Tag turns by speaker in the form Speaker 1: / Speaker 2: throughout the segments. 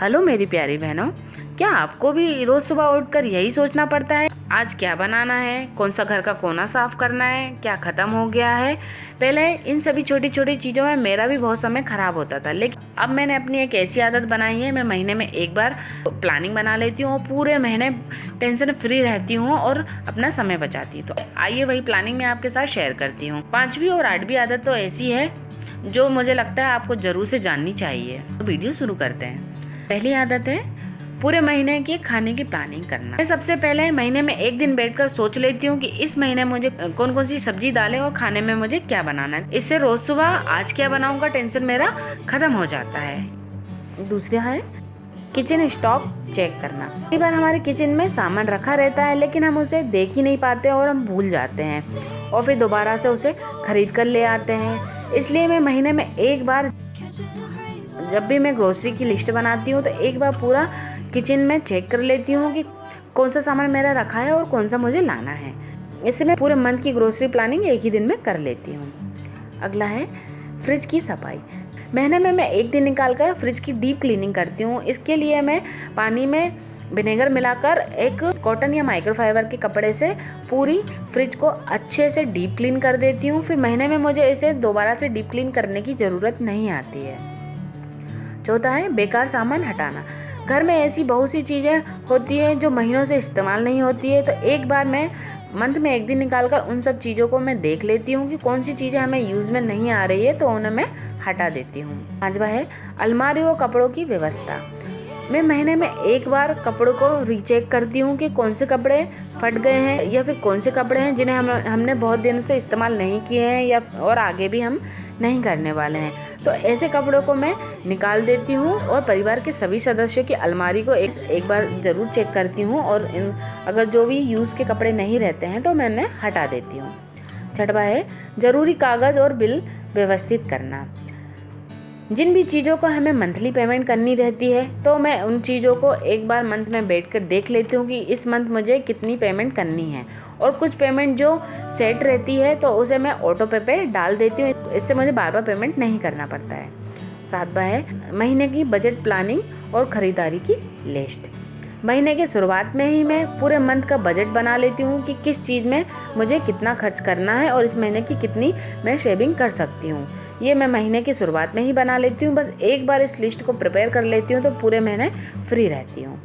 Speaker 1: Hello मेरी प्यारी बहनों, क्या आपको भी रोज़ सुबह उठकर यही सोचना पड़ता है आज क्या बनाना है, कौन सा घर का कोना साफ करना है, क्या ख़त्म हो गया है। पहले इन सभी छोटी छोटी चीज़ों में मेरा भी बहुत समय ख़राब होता था, लेकिन अब मैंने अपनी एक ऐसी आदत बनाई है, मैं महीने में एक बार प्लानिंग बना लेती हूँ और पूरे महीने टेंशन फ्री रहती हूँ और अपना समय बचाती हूँ। तो आइए वही प्लानिंग मैं आपके साथ शेयर करती हूँ। 5वीं और 8वीं आदत तो ऐसी है जो मुझे लगता है आपको ज़रूर से जाननी चाहिए। तो वीडियो शुरू करते हैं। पहली आदत है पूरे महीने के खाने की प्लानिंग करना। मैं सबसे पहले महीने में एक दिन बैठकर सोच लेती हूँ कि इस महीने मुझे कौन कौन सी सब्जी दालें और खाने में मुझे क्या बनाना है। इससे रोज सुबह आज क्या बनाऊंगा टेंशन मेरा खत्म हो जाता है। दूसरा है किचन स्टॉक चेक करना। कई बार हमारे किचन में सामान रखा रहता है लेकिन हम उसे देख ही नहीं पाते और हम भूल जाते हैं और फिर दोबारा से उसे खरीद कर ले आते हैं। इसलिए मैं महीने में एक बार जब भी मैं ग्रोसरी की लिस्ट बनाती हूँ तो एक बार पूरा किचन में चेक कर लेती हूँ कि कौन सा सामान मेरा रखा है और कौन सा मुझे लाना है। इससे मैं पूरे मंथ की ग्रोसरी प्लानिंग एक ही दिन में कर लेती हूँ। अगला है फ्रिज की सफाई। महीने में मैं एक दिन निकाल कर फ्रिज की डीप क्लीनिंग करती हूँ। इसके लिए मैं पानी में विनेगर मिलाकर एक कॉटन या माइक्रोफाइबर के कपड़े से पूरी फ्रिज को अच्छे से डीप क्लीन कर देती हूँ। फिर महीने में मुझे इसे दोबारा से डीप क्लीन करने की ज़रूरत नहीं आती है। चौथा है बेकार सामान हटाना। घर में ऐसी बहुत सी चीज़ें होती हैं जो महीनों से इस्तेमाल नहीं होती है, तो एक बार मैं मंथ में एक दिन निकालकर उन सब चीज़ों को मैं देख लेती हूँ कि कौन सी चीज़ें हमें यूज़ में नहीं आ रही है, तो उन्हें मैं हटा देती हूँ। पांचवा है अलमारी और कपड़ों की व्यवस्था। मैं महीने में एक बार कपड़ों को रीचेक करती हूँ कि कौन से कपड़े फट गए हैं या फिर कौन से कपड़े हैं जिन्हें हमने बहुत दिन से इस्तेमाल नहीं किए हैं या और आगे भी हम नहीं करने वाले हैं। तो ऐसे कपड़ों को मैं निकाल देती हूँ और परिवार के सभी सदस्यों की अलमारी को एक बार ज़रूर चेक करती हूँ और अगर जो भी यूज़ के कपड़े नहीं रहते हैं तो मैं उन्हें हटा देती हूँ। छठवा है ज़रूरी कागज़ और बिल व्यवस्थित करना। जिन भी चीज़ों को हमें मंथली पेमेंट करनी रहती है तो मैं उन चीज़ों को एक बार मंथ में बैठकर देख लेती हूँ कि इस मंथ मुझे कितनी पेमेंट करनी है, और कुछ पेमेंट जो सेट रहती है तो उसे मैं ऑटो पे डाल देती हूँ। इससे मुझे बार बार पेमेंट नहीं करना पड़ता है। सातवां है महीने की बजट प्लानिंग और ख़रीदारी की लिस्ट। महीने के शुरुआत में ही मैं पूरे मंथ का बजट बना लेती हूँ कि किस चीज़ में मुझे कितना खर्च करना है और इस महीने की कितनी मैं सेविंग कर सकती हूँ। ये मैं महीने की शुरुआत में ही बना लेती हूँ। बस एक बार इस लिस्ट को प्रिपेयर कर लेती हूँ तो पूरे महीने फ्री रहती हूँ।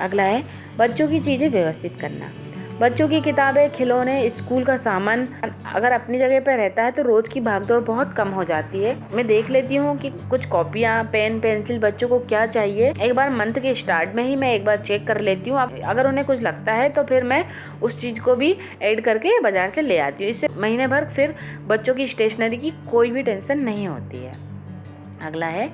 Speaker 1: अगला है बच्चों की चीज़ें व्यवस्थित करना। बच्चों की किताबें, खिलौने, स्कूल का सामान अगर अपनी जगह पर रहता है तो रोज़ की भागदौड़ बहुत कम हो जाती है। मैं देख लेती हूँ कि कुछ कॉपियाँ, पेन, पेंसिल बच्चों को क्या चाहिए। एक बार मंथ के स्टार्ट में ही मैं एक बार चेक कर लेती हूँ। अगर उन्हें कुछ लगता है तो फिर मैं उस चीज़ को भी ऐड करके बाज़ार से ले आती हूँ। इससे महीने भर फिर बच्चों की स्टेशनरी की कोई भी टेंशन नहीं होती है। अगला है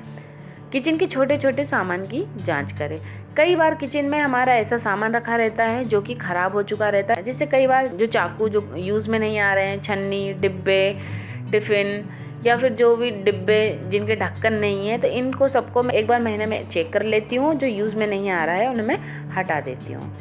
Speaker 1: किचन के छोटे छोटे सामान की जांच करें। कई बार किचन में हमारा ऐसा सामान रखा रहता है जो कि ख़राब हो चुका रहता है, जिससे कई बार जो चाकू जो यूज़ में नहीं आ रहे हैं, छन्नी, डिब्बे, टिफ़िन या फिर जो भी डिब्बे जिनके ढक्कन नहीं है, तो इनको सबको मैं एक बार महीने में चेक कर लेती हूँ। जो यूज़ में नहीं आ रहा है उन्हें मैं हटा देती हूँ।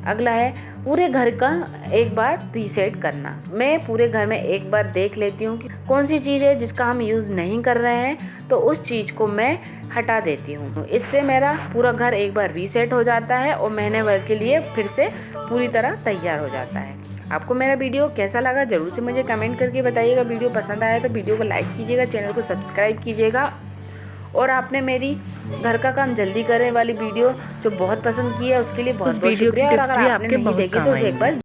Speaker 1: अगला है पूरे घर का एक बार रीसेट करना। मैं पूरे घर में एक बार देख लेती हूँ कि कौन सी चीज़ है जिसका हम यूज़ नहीं कर रहे हैं, तो उस चीज़ को मैं हटा देती हूँ। इससे मेरा पूरा घर एक बार रीसेट हो जाता है और महीने भर के लिए फिर से पूरी तरह तैयार हो जाता है। आपको मेरा वीडियो कैसा लगा ज़रूर से मुझे कमेंट करके बताइएगा। वीडियो पसंद आया तो वीडियो को लाइक कीजिएगा, चैनल को सब्सक्राइब कीजिएगा, और आपने मेरी घर का काम जल्दी करें वाली वीडियो जो बहुत पसंद की है उसके लिए बहुत बहुत शुक्रिया। और अगर आपने नहीं देखी तो एक बार